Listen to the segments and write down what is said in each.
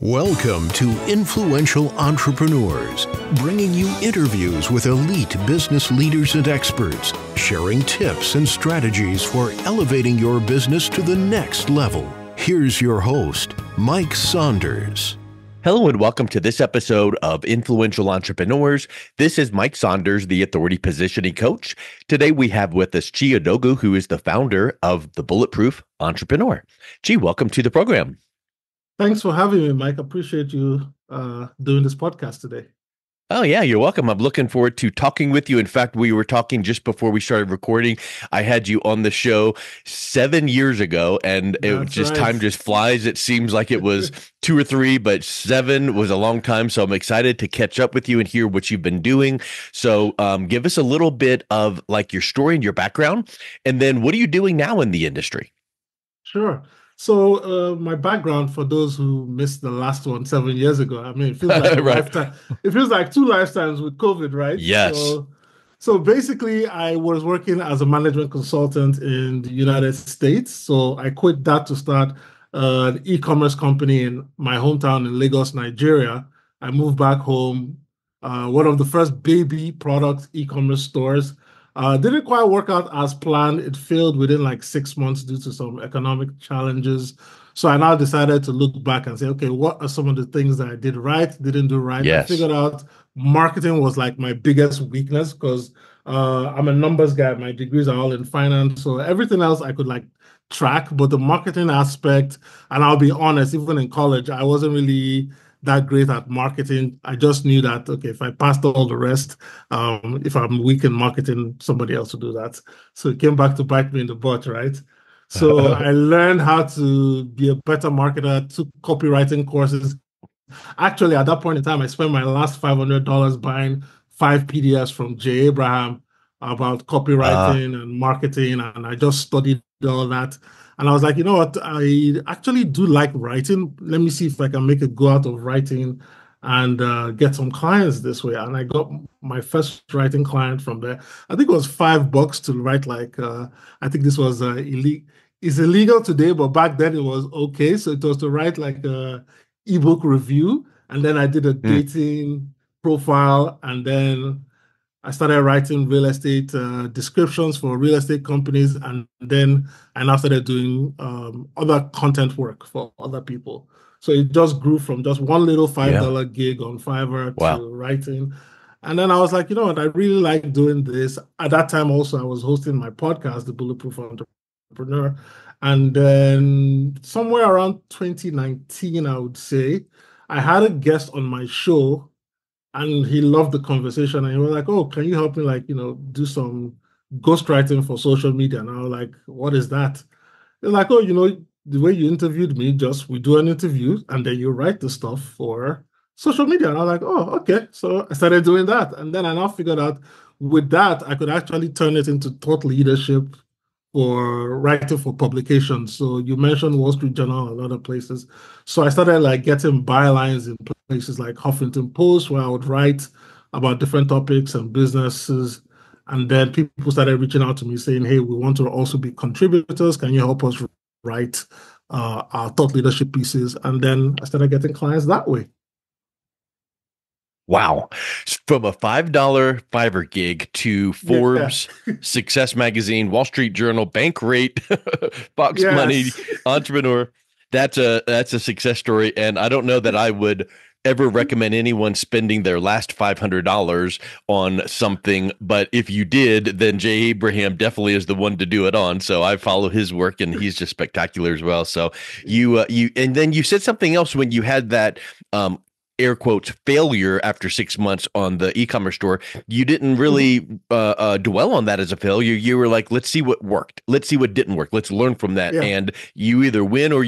Welcome to Influential Entrepreneurs, bringing you interviews with elite business leaders and experts, sharing tips and strategies for elevating your business to the next level. Here's your host, Mike Saunders. Hello and welcome to this episode of Influential Entrepreneurs. This is Mike Saunders, the Authority Positioning Coach. Today we have with us Chi Odogwu, who is the founder of the Bulletproof Entrepreneur. Chi, welcome to the program. Thanks for having me, Mike. I appreciate you doing this podcast today. Oh, yeah, you're welcome. I'm looking forward to talking with you. In fact, we were talking just before we started recording. I had you on the show 7 years ago, and time just flies. It seems like it was 2 or 3, but 7 was a long time. So I'm excited to catch up with you and hear what you've been doing. So give us a little bit of like your story and your background, and then what are you doing now in the industry? Sure. So my background, for those who missed the last one 7 years ago, I mean, it feels like a lifetime. It feels like 2 lifetimes with COVID, right? Yes. So basically, I was working as a management consultant in the United States. So I quit that to start an e-commerce company in my hometown in Lagos, Nigeria. I moved back home, one of the first baby product e-commerce stores. Didn't quite work out as planned. It failed within like 6 months due to some economic challenges. So I now decided to look back and say, okay, what are some of the things that I did right, didn't do right? Yes. I figured out marketing was like my biggest weakness because I'm a numbers guy. My degrees are all in finance. So everything else I could like track, but the marketing aspect, and I'll be honest, even in college, I wasn't really that great at marketing. I just knew that, okay, if I passed all the rest, if I'm weak in marketing, somebody else will do that. So it came back to bite me in the butt, right? So I learned how to be a better marketer, took copywriting courses. Actually, at that point in time, I spent my last $500 buying 5 PDFs from Jay Abraham about copywriting and marketing, and I just studied all that. And I was like, you know what? I actually do like writing. Let me see if I can make a go out of writing and get some clients this way. And I got my first writing client from there. I think it was $5 to write like, I think this was it's illegal today, but back then it was okay. So it was to write like a ebook review. And then I did a dating profile, and then I started writing real estate descriptions for real estate companies, and then I now started doing other content work for other people. So it just grew from just one little $5 gig on Fiverr to writing. And then I was like, you know what, I really like doing this. At that time also, I was hosting my podcast, The Bulletproof Entrepreneur. And then somewhere around 2019, I would say, I had a guest on my show, and he loved the conversation, and he was like, oh, can you help me, like, do some ghostwriting for social media? And I was like, what is that? They're like, oh, the way you interviewed me, we do an interview and then you write the stuff for social media. And I was like, oh, okay. So I started doing that. And then I now figured out with that, I could actually turn it into thought leadership for writing for publications. So you mentioned Wall Street Journal and other places. So I started like getting bylines in places like Huffington Post, where I would write about different topics and businesses. And then people started reaching out to me saying, hey, we want to also be contributors. Can you help us write our thought leadership pieces? And then I started getting clients that way. Wow. From a $5 Fiverr gig to Forbes, Success Magazine, Wall Street Journal, Bankrate, Fox Money, Entrepreneur. That's a success story. And I don't know that I would ever recommend anyone spending their last $500 on something. But if you did, then Jay Abraham definitely is the one to do it on. So I follow his work, and he's just spectacular as well. So and then you said something else when you had that, air quotes, failure after 6 months on the e-commerce store. You didn't really dwell on that as a failure. You were like, let's see what worked. Let's see what didn't work. Let's learn from that. Yeah. And you either win or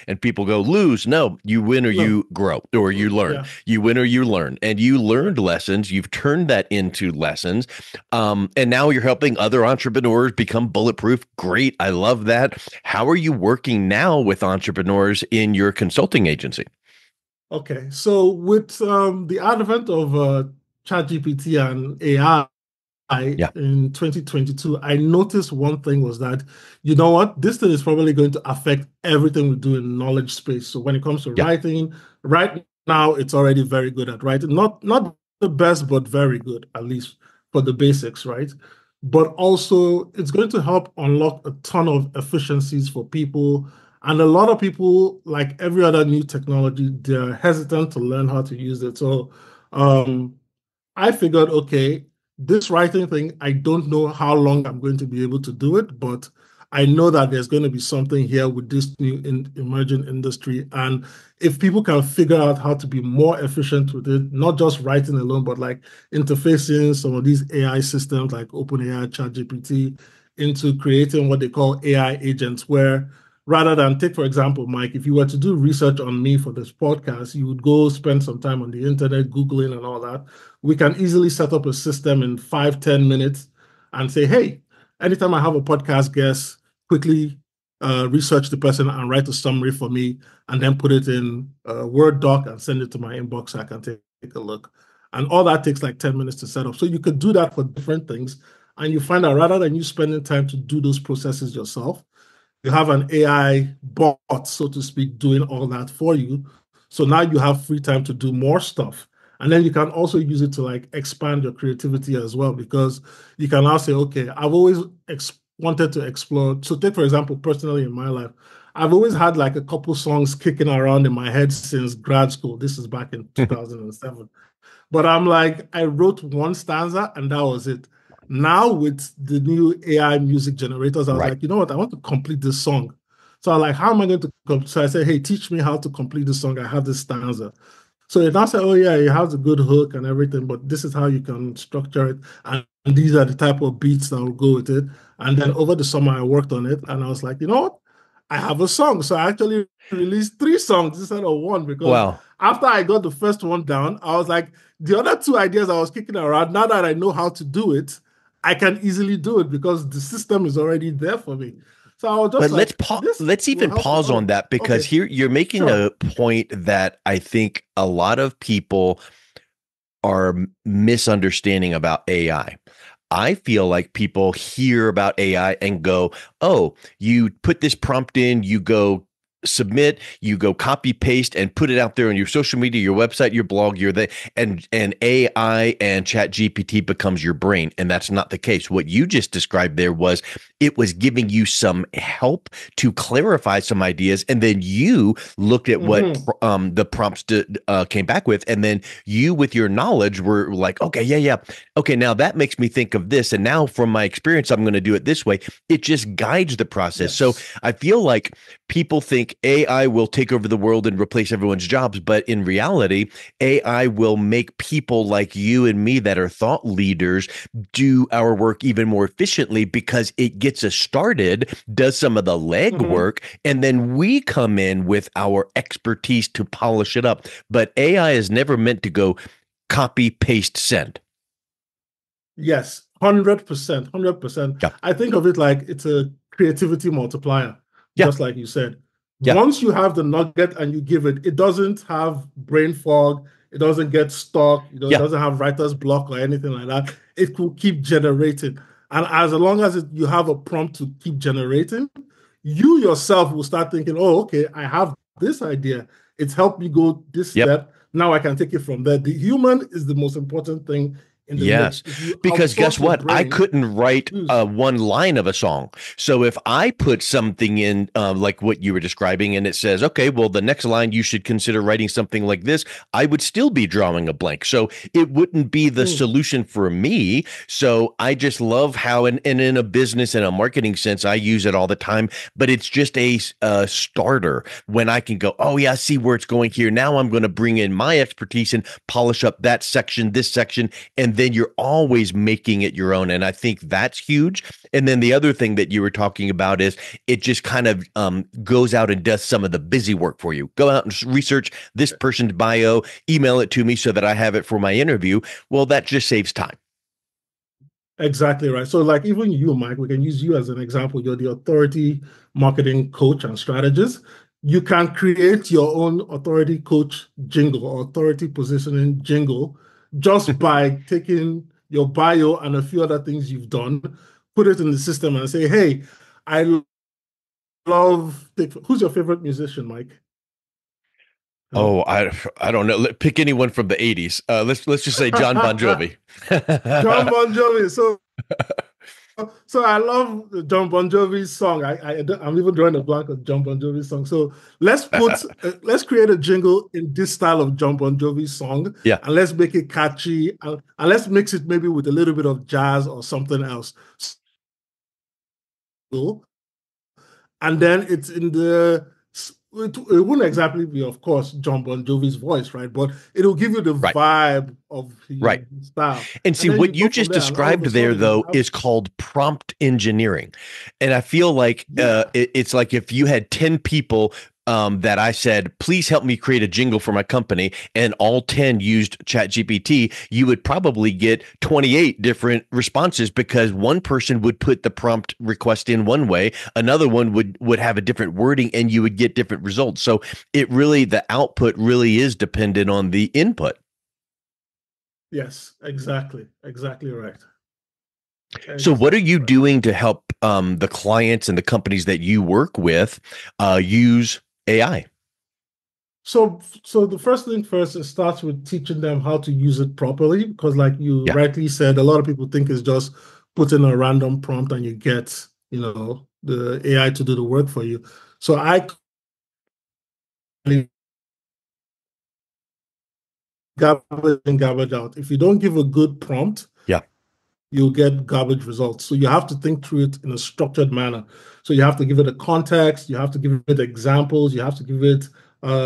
and people go lose. No, you win or you grow, or you learn. Yeah. You win or you learn. And you learned lessons. You've turned that into lessons. And now you're helping other entrepreneurs become bulletproof. Great. I love that. How are you working now with entrepreneurs in your consulting agency? Okay, so with the advent of ChatGPT and AI, Yeah. in 2022, I noticed one thing was that, you know what, this thing is probably going to affect everything we do in knowledge space. So when it comes to Yeah. writing, right now it's already very good at writing. Not the best, but very good, at least for the basics, right? But also it's going to help unlock a ton of efficiencies for people. And a lot of people, like every other new technology, they're hesitant to learn how to use it. So I figured, okay, this writing thing, I don't know how long I'm going to be able to do it, but I know that there's going to be something here with this new emerging industry. And if people can figure out how to be more efficient with it, not just writing alone, but like interfacing some of these AI systems like OpenAI, ChatGPT into creating what they call AI agents, where rather than take, for example, Mike, if you were to do research on me for this podcast, you would go spend some time on the internet, Googling and all that. We can easily set up a system in 5-10 minutes and say, hey, anytime I have a podcast guest, quickly research the person and write a summary for me, and then put it in a Word doc and send it to my inbox so I can take a look. And all that takes like 10 minutes to set up. So you could do that for different things. And you find out rather than you spending time to do those processes yourself, you have an AI bot, so to speak, doing all that for you. So now you have free time to do more stuff. And then you can also use it to like expand your creativity as well, because you can now say, okay, I've always wanted to explore. So take, for example, personally in my life, I've always had like a couple songs kicking around in my head since grad school. This is back in 2007. But I'm like, I wrote one stanza and that was it. Now with the new AI music generators, I was Right. like, you know what? I want to complete this song. So I'm like, how am I going to? So I said, hey, teach me how to complete this song. I have this stanza. So it now said, oh yeah, it has a good hook and everything, but this is how you can structure it. And these are the type of beats that will go with it. And then over the summer, I worked on it and I was like, you know what? I have a song. So I actually released 3 songs instead of one, because Wow. after I got the first one down, I was like, the other 2 ideas I was kicking around, now that I know how to do it, I can easily do it because the system is already there for me. So I was just But like, this let's will even help me. pause on Oh, that, because okay, here you're making sure. a point that I think a lot of people are misunderstanding about AI. I feel like people hear about AI and go, oh, you put this prompt in, you go submit, you go copy paste and put it out there on your social media, your website, your blog, and AI and Chat GPT becomes your brain. And that's not the case. What you just described there was it was giving you some help to clarify some ideas, and then you looked at what the prompts came back with, and then you, with your knowledge, were like, okay, yeah, okay, now that makes me think of this, and now from my experience, I'm going to do it this way. It just guides the process. So Yes. I feel like people think AI will take over the world and replace everyone's jobs, but in reality, AI will make people like you and me that are thought leaders do our work even more efficiently, because it gets us started, does some of the legwork, and then we come in with our expertise to polish it up. But AI is never meant to go copy, paste, send. Yes, 100%, 100%. Yeah. I think of it like it's a creativity multiplier, Yeah. just like you said. Yeah. Once you have the nugget and you give it, it doesn't have brain fog, it doesn't get stuck, it Yeah. doesn't have writer's block or anything like that. It will keep generating. And as long as you have a prompt to keep generating, you yourself will start thinking, oh, okay, I have this idea. It's helped me go this Yep. step. Now I can take it from there. The human is the most important thing in the Yes, mix. If you because guess outsource your what? I brain, couldn't write one line of a song. So if I put something in, like what you were describing, and it says, okay, well, the next line you should consider writing something like this, I would still be drawing a blank. So it wouldn't be the solution for me. So I just love how, and in a business and a marketing sense, I use it all the time, but it's just a starter when I can go, oh yeah, I see where it's going here. Now I'm going to bring in my expertise and polish up that section, this section, and then you're always making it your own. And I think that's huge. And then the other thing that you were talking about is it just kind of goes out and does some of the busy work for you. Go out and research this person's bio, email it to me so that I have it for my interview. Well, that just saves time. Exactly right. So, like, even you, Mike, we can use you as an example. You're the authority marketing coach and strategist. You can create your own authority coach jingle or authority positioning jingle just by taking your bio and a few other things you've done, put it in the system and say, hey, I love, who's your favorite musician, Mike? Oh, I don't know. Pick anyone from the 80s. Let's just say John Bon Jovi. John Bon Jovi. So I love the John Bon Jovi's song. I'm even drawing a blank of John Bon Jovi's song. So let's create a jingle in this style of John Bon Jovi's song, Yeah. and let's make it catchy, and let's mix it maybe with a little bit of jazz or something else. And then it's in it wouldn't exactly be, of course, John Bon Jovi's voice, right? But it'll give you the vibe of his style. And see, what you just described there, though, is called prompt engineering. And I feel like it's like if you had 10 people that I said, please help me create a jingle for my company, and all 10 used ChatGPT, you would probably get 28 different responses, because one person would put the prompt request in one way, another one would have a different wording, and you would get different results. So the output really is dependent on the input. Yes, exactly right. So what are you doing to help the clients and the companies that you work with use AI? So the first thing first, it starts with teaching them how to use it properly, because like you rightly said, a lot of people think it's just put in a random prompt and you get, the AI to do the work for you. So garbage in, garbage out. If you don't give a good prompt, you'll get garbage results. So you have to think through it in a structured manner. So you have to give it a context, you have to give it examples, you have to give it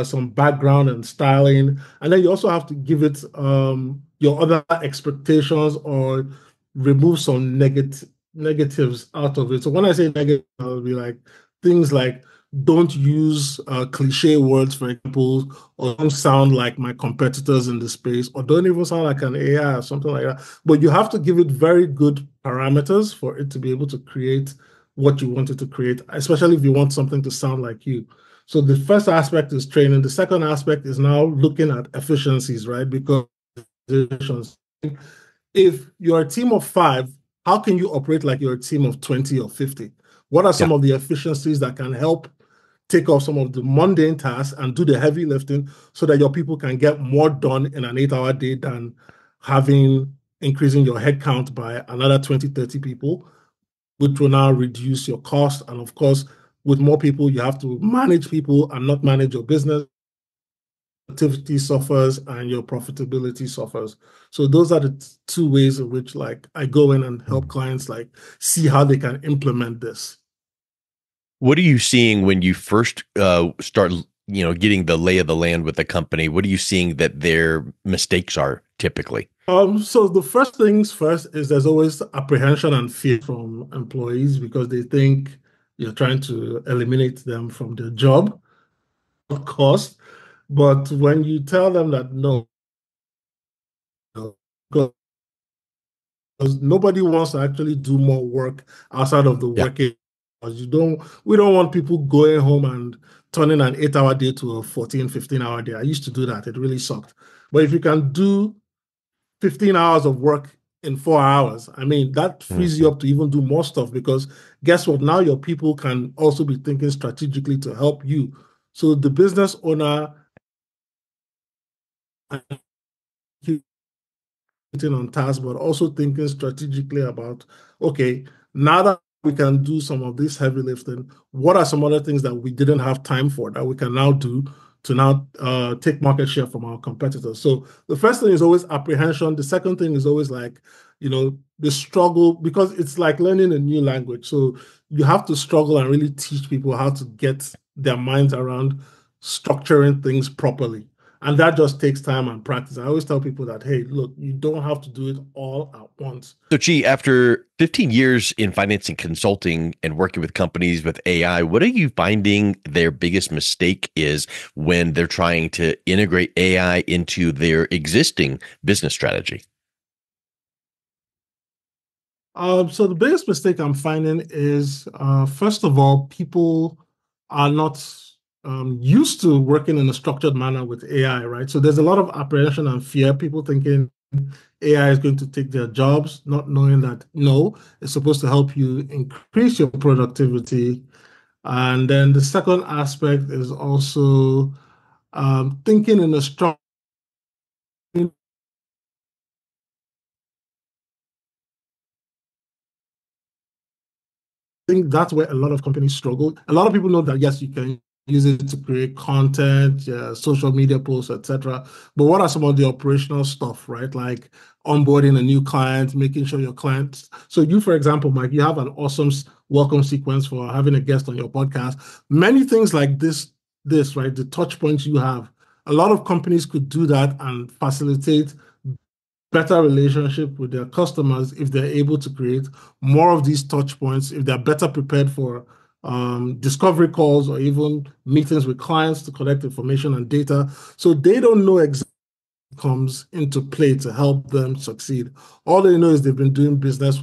some background and styling, and then you also have to give it your other expectations, or remove some negatives out of it. So when I say negative, I'll be like things like, don't use cliche words, for example, or don't sound like my competitors in the space, or don't even sound like an AI or something like that. But you have to give it very good parameters for it to be able to create what you want it to create, especially if you want something to sound like you. So the first aspect is training. The second aspect is now looking at efficiencies, right? Because if you're a team of 5, how can you operate like you're a team of 20 or 50? What are some of the efficiencies that can help take off some of the mundane tasks and do the heavy lifting, so that your people can get more done in an 8-hour day than increasing your headcount by another 20, 30 people, which will now reduce your cost. And of course, with more people, you have to manage people and not manage your business. Activity suffers and your profitability suffers. So those are the 2 ways in which I go in and help clients see how they can implement this. What are you seeing when you first start, getting the lay of the land with the company? What are you seeing that their mistakes are typically? So the first things first is there's always apprehension and fear from employees, because they think you're trying to eliminate them from their job, of course. But when you tell them that no, because nobody wants to actually do more work outside of the working. We don't want people going home and turning an 8-hour day to a 14, 15-hour day. I used to do that. It really sucked. But if you can do 15 hours of work in 4 hours, I mean, that frees you up to even do more stuff, because guess what? Now your people can also be thinking strategically to help you. So the business owner on task, but also thinking strategically about, okay, now that we can do some of this heavy lifting, what are some other things that we didn't have time for that we can now do to now take market share from our competitors? So the first thing is always apprehension. The second thing is always the struggle, because it's like learning a new language. So you have to struggle and really teach people how to get their minds around structuring things properly. And that just takes time and practice. I always tell people that, hey, look, you don't have to do it all at once. So, Chi, after 15 years in finance and consulting and working with companies with AI, what are you finding their biggest mistake is when they're trying to integrate AI into their existing business strategy? So the biggest mistake I'm finding is, first of all, people are not used to working in a structured manner with AI, right? So there's a lot of apprehension and fear. People thinking AI is going to take their jobs, not knowing that no, it's supposed to help you increase your productivity. And then the second aspect is also thinking in a strong. Think that's where a lot of companies struggle. A lot of people know that yes, you can use it to create content, social media posts, etc. But what are some of the operational stuff, right? Like onboarding a new client, making sure your clients. So you, for example, Mike, you have an awesome welcome sequence for having a guest on your podcast. Many things like this, right? The touch points you have. A lot of companies could do that and facilitate better relationship with their customers if they're able to create more of these touch points, if they're better prepared for discovery calls or even meetings with clients to collect information and data. So they don't know exactly what comes into play to help them succeed. All they know is they've been doing business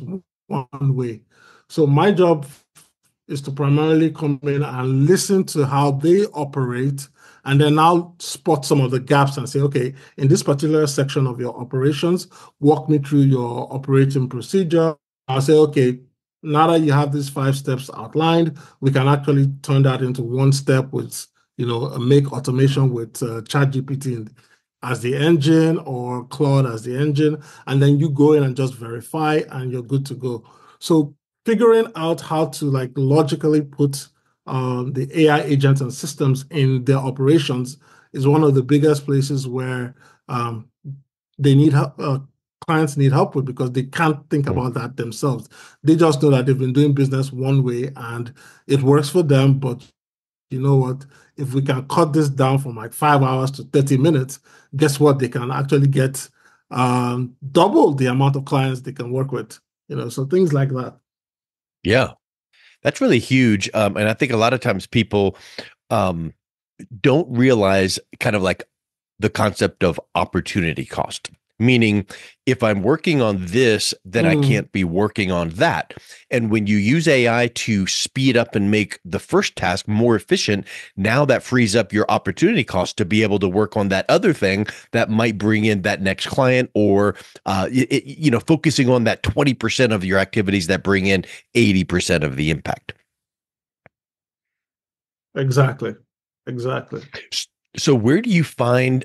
one way. So my job is to primarily come in and listen to how they operate and then I'll spot some of the gaps and say, okay, in this particular section of your operations, walk me through your operating procedure. I'll say, okay, now that you have these 5 steps outlined, we can actually turn that into one step with, make automation with ChatGPT as the engine or Claude as the engine, and then you go in and just verify and you're good to go. So figuring out how to like logically put the AI agents and systems in their operations is one of the biggest places where they need help, clients need help with because they can't think about that themselves. They just know that they've been doing business one way and it works for them. But you know what? If we can cut this down from like 5 hours to 30 minutes, guess what? They can actually get double the amount of clients they can work with. So things like that. Yeah. That's really huge. And I think a lot of times people don't realize kind of like the concept of opportunity cost, meaning if I'm working on this, then I can't be working on that. And when you use AI to speed up and make the first task more efficient, now that frees up your opportunity cost to be able to work on that other thing that might bring in that next client or, focusing on that 20% of your activities that bring in 80% of the impact. Exactly. So where do you find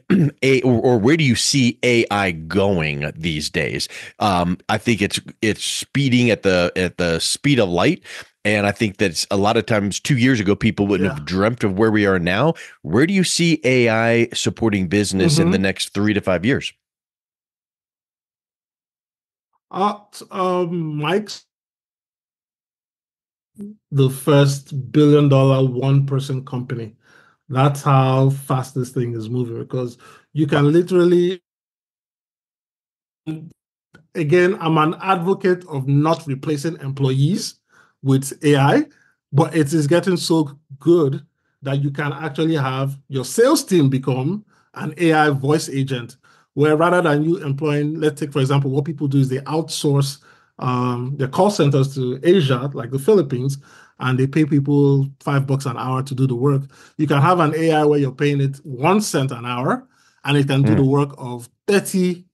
or where do you see AI going these days? I think it's speeding at the speed of light. And I think that's a lot of times 2 years ago, people wouldn't have dreamt of where we are now. Where do you see AI supporting business in the next 3 to 5 years? Mike's the first billion-dollar one-person company. That's how fast this thing is moving because you can literally, again, I'm an advocate of not replacing employees with AI, but it is getting so good that you can actually have your sales team become an AI voice agent, where rather than you employing, let's take, for example, what people do is they outsource their call centers to Asia, like the Philippines, and they pay people $5 an hour to do the work. You can have an AI where you're paying it 1 cent an hour, and it can do the work of 30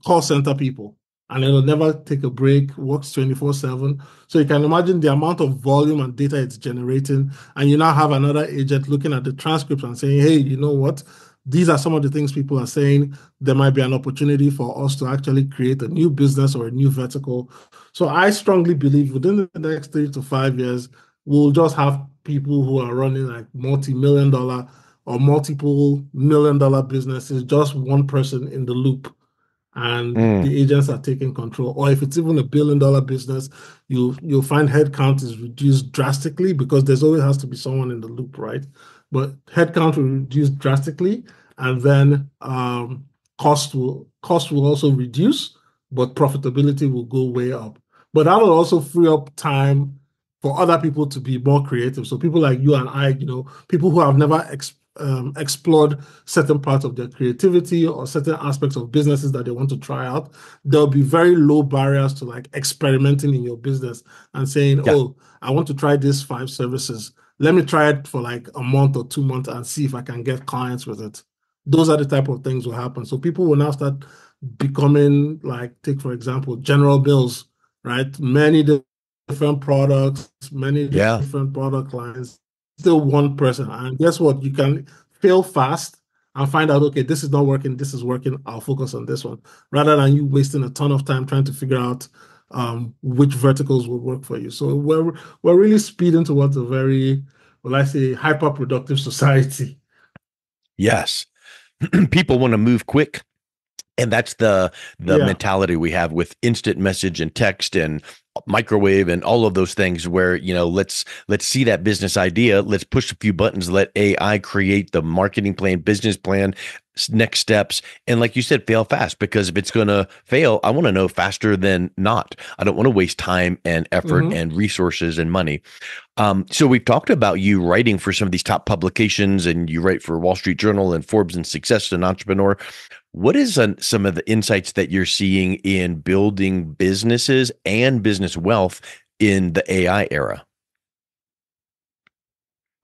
call center people, and it'll never take a break, works 24/7. So you can imagine the amount of volume and data it's generating. And you now have another agent looking at the transcripts and saying, hey, you know what? These are some of the things people are saying. There might be an opportunity for us to actually create a new business or a new vertical. So I strongly believe within the next 3 to 5 years, we'll just have people who are running like multi-million-dollar or multiple million-dollar businesses, just one person in the loop, and the agents are taking control. Or if it's even a billion-dollar business, you'll find headcount is reduced drastically because there's always has to be someone in the loop, right? But headcount will reduce drastically, and then cost will also reduce, but profitability will go way up. But that will also free up time for other people to be more creative. So people like you and I, people who have never explored certain parts of their creativity or certain aspects of businesses that they want to try out, there'll be very low barriers to like experimenting in your business and saying, oh, I want to try these 5 services. Let me try it for like a month or 2 months and see if I can get clients with it. those are the type of things will happen. So people will now start becoming like, take for example, General Mills, right? Many different products, many different product lines, still one person. And guess what? You can fail fast and find out, okay, this is not working, this is working, I'll focus on this one, rather than you wasting a ton of time trying to figure out which verticals will work for you. So we're really speeding towards a very, well, I say, hyper-productive society. Yes. People want to move quick. And that's the mentality we have with instant message and text and microwave and all of those things where, you know, let's see that business idea. Let's push a few buttons, let AI create the marketing plan, business plan, next steps. And like you said, fail fast, because if it's going to fail, I want to know faster than not. I don't want to waste time and effort and resources and money. So we've talked about you writing for some of these top publications, and you write for Wall Street Journal and Forbes and Success and Entrepreneur. What is some of the insights that you're seeing in building businesses and business wealth in the AI era?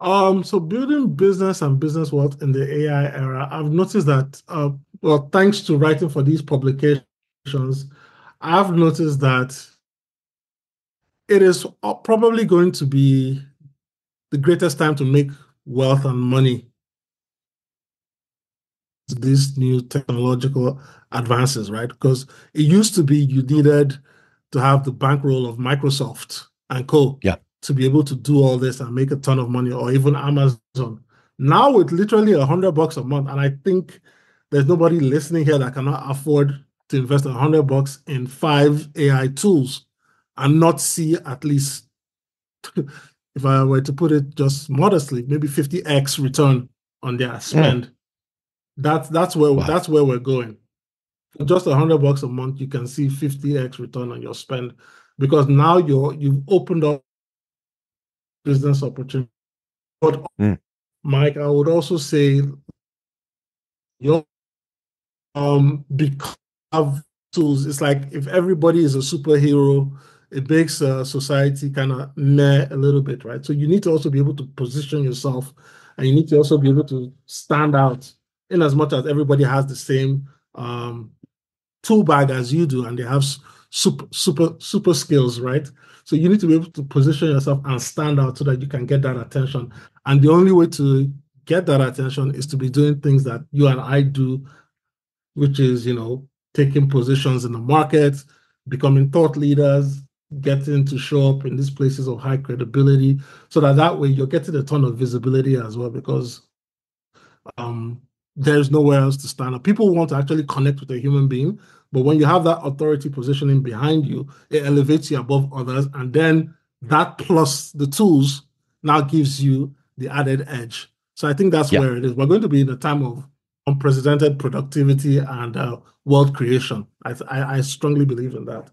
So building business and business wealth in the AI era, I've noticed that, well, thanks to writing for these publications, I've noticed that it is probably going to be the greatest time to make wealth and money. These new technological advances, right? Because it used to be you needed to have the bankroll of Microsoft and co. to be able to do all this and make a ton of money, or even Amazon. Now with literally $100 a month, and I think there's nobody listening here that cannot afford to invest $100 in 5 AI tools and not see at least, if I were to put it just modestly, maybe 50x return on their spend. That's where we're going. For just $100 a month, you can see 50x return on your spend, because now you've opened up business opportunity. But Mike, I would also say because of tools, it's like if everybody is a superhero, it makes society kind of meh a little bit, right? So you need to also be able to position yourself, and you need to also be able to stand out, in as much as everybody has the same tool bag as you do, and they have super skills, right? So you need to be able to position yourself and stand out so that you can get that attention. And the only way to get that attention is to be doing things that you and I do, which is, taking positions in the market, becoming thought leaders, getting to show up in these places of high credibility, so that way you're getting a ton of visibility as well, because there's nowhere else to stand up. People want to actually connect with a human being, but when you have that authority positioning behind you, it elevates you above others, and then that plus the tools now gives you the added edge. So I think that's where it is. We're going to be in a time of unprecedented productivity and wealth creation. I strongly believe in that.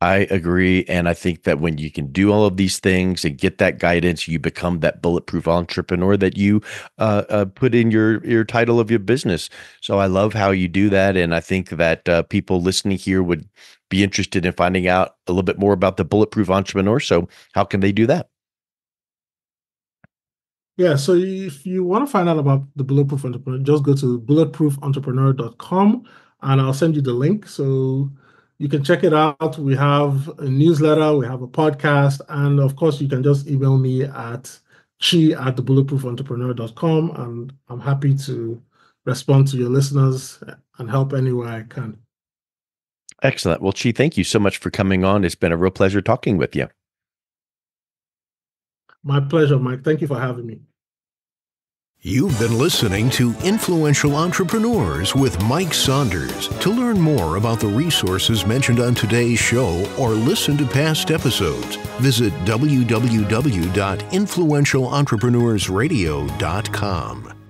I agree. And I think that when you can do all of these things and get that guidance, you become that bulletproof entrepreneur that you put in your title of your business. So I love how you do that. And I think that people listening here would be interested in finding out a little bit more about the Bulletproof Entrepreneur. So how can they do that? Yeah, so if you want to find out about the Bulletproof Entrepreneur, just go to bulletproofontrepreneur.com, and I'll send you the link. So you can check it out. We have a newsletter, we have a podcast, and of course, you can just email me at chi@thebulletproofontrepreneur.com, and I'm happy to respond to your listeners and help any way I can. Excellent. Well, Chi, thank you so much for coming on. It's been a real pleasure talking with you. My pleasure, Mike. Thank you for having me. You've been listening to Influential Entrepreneurs with Mike Saunders. To learn more about the resources mentioned on today's show or listen to past episodes, visit www.influentialentrepreneursradio.com.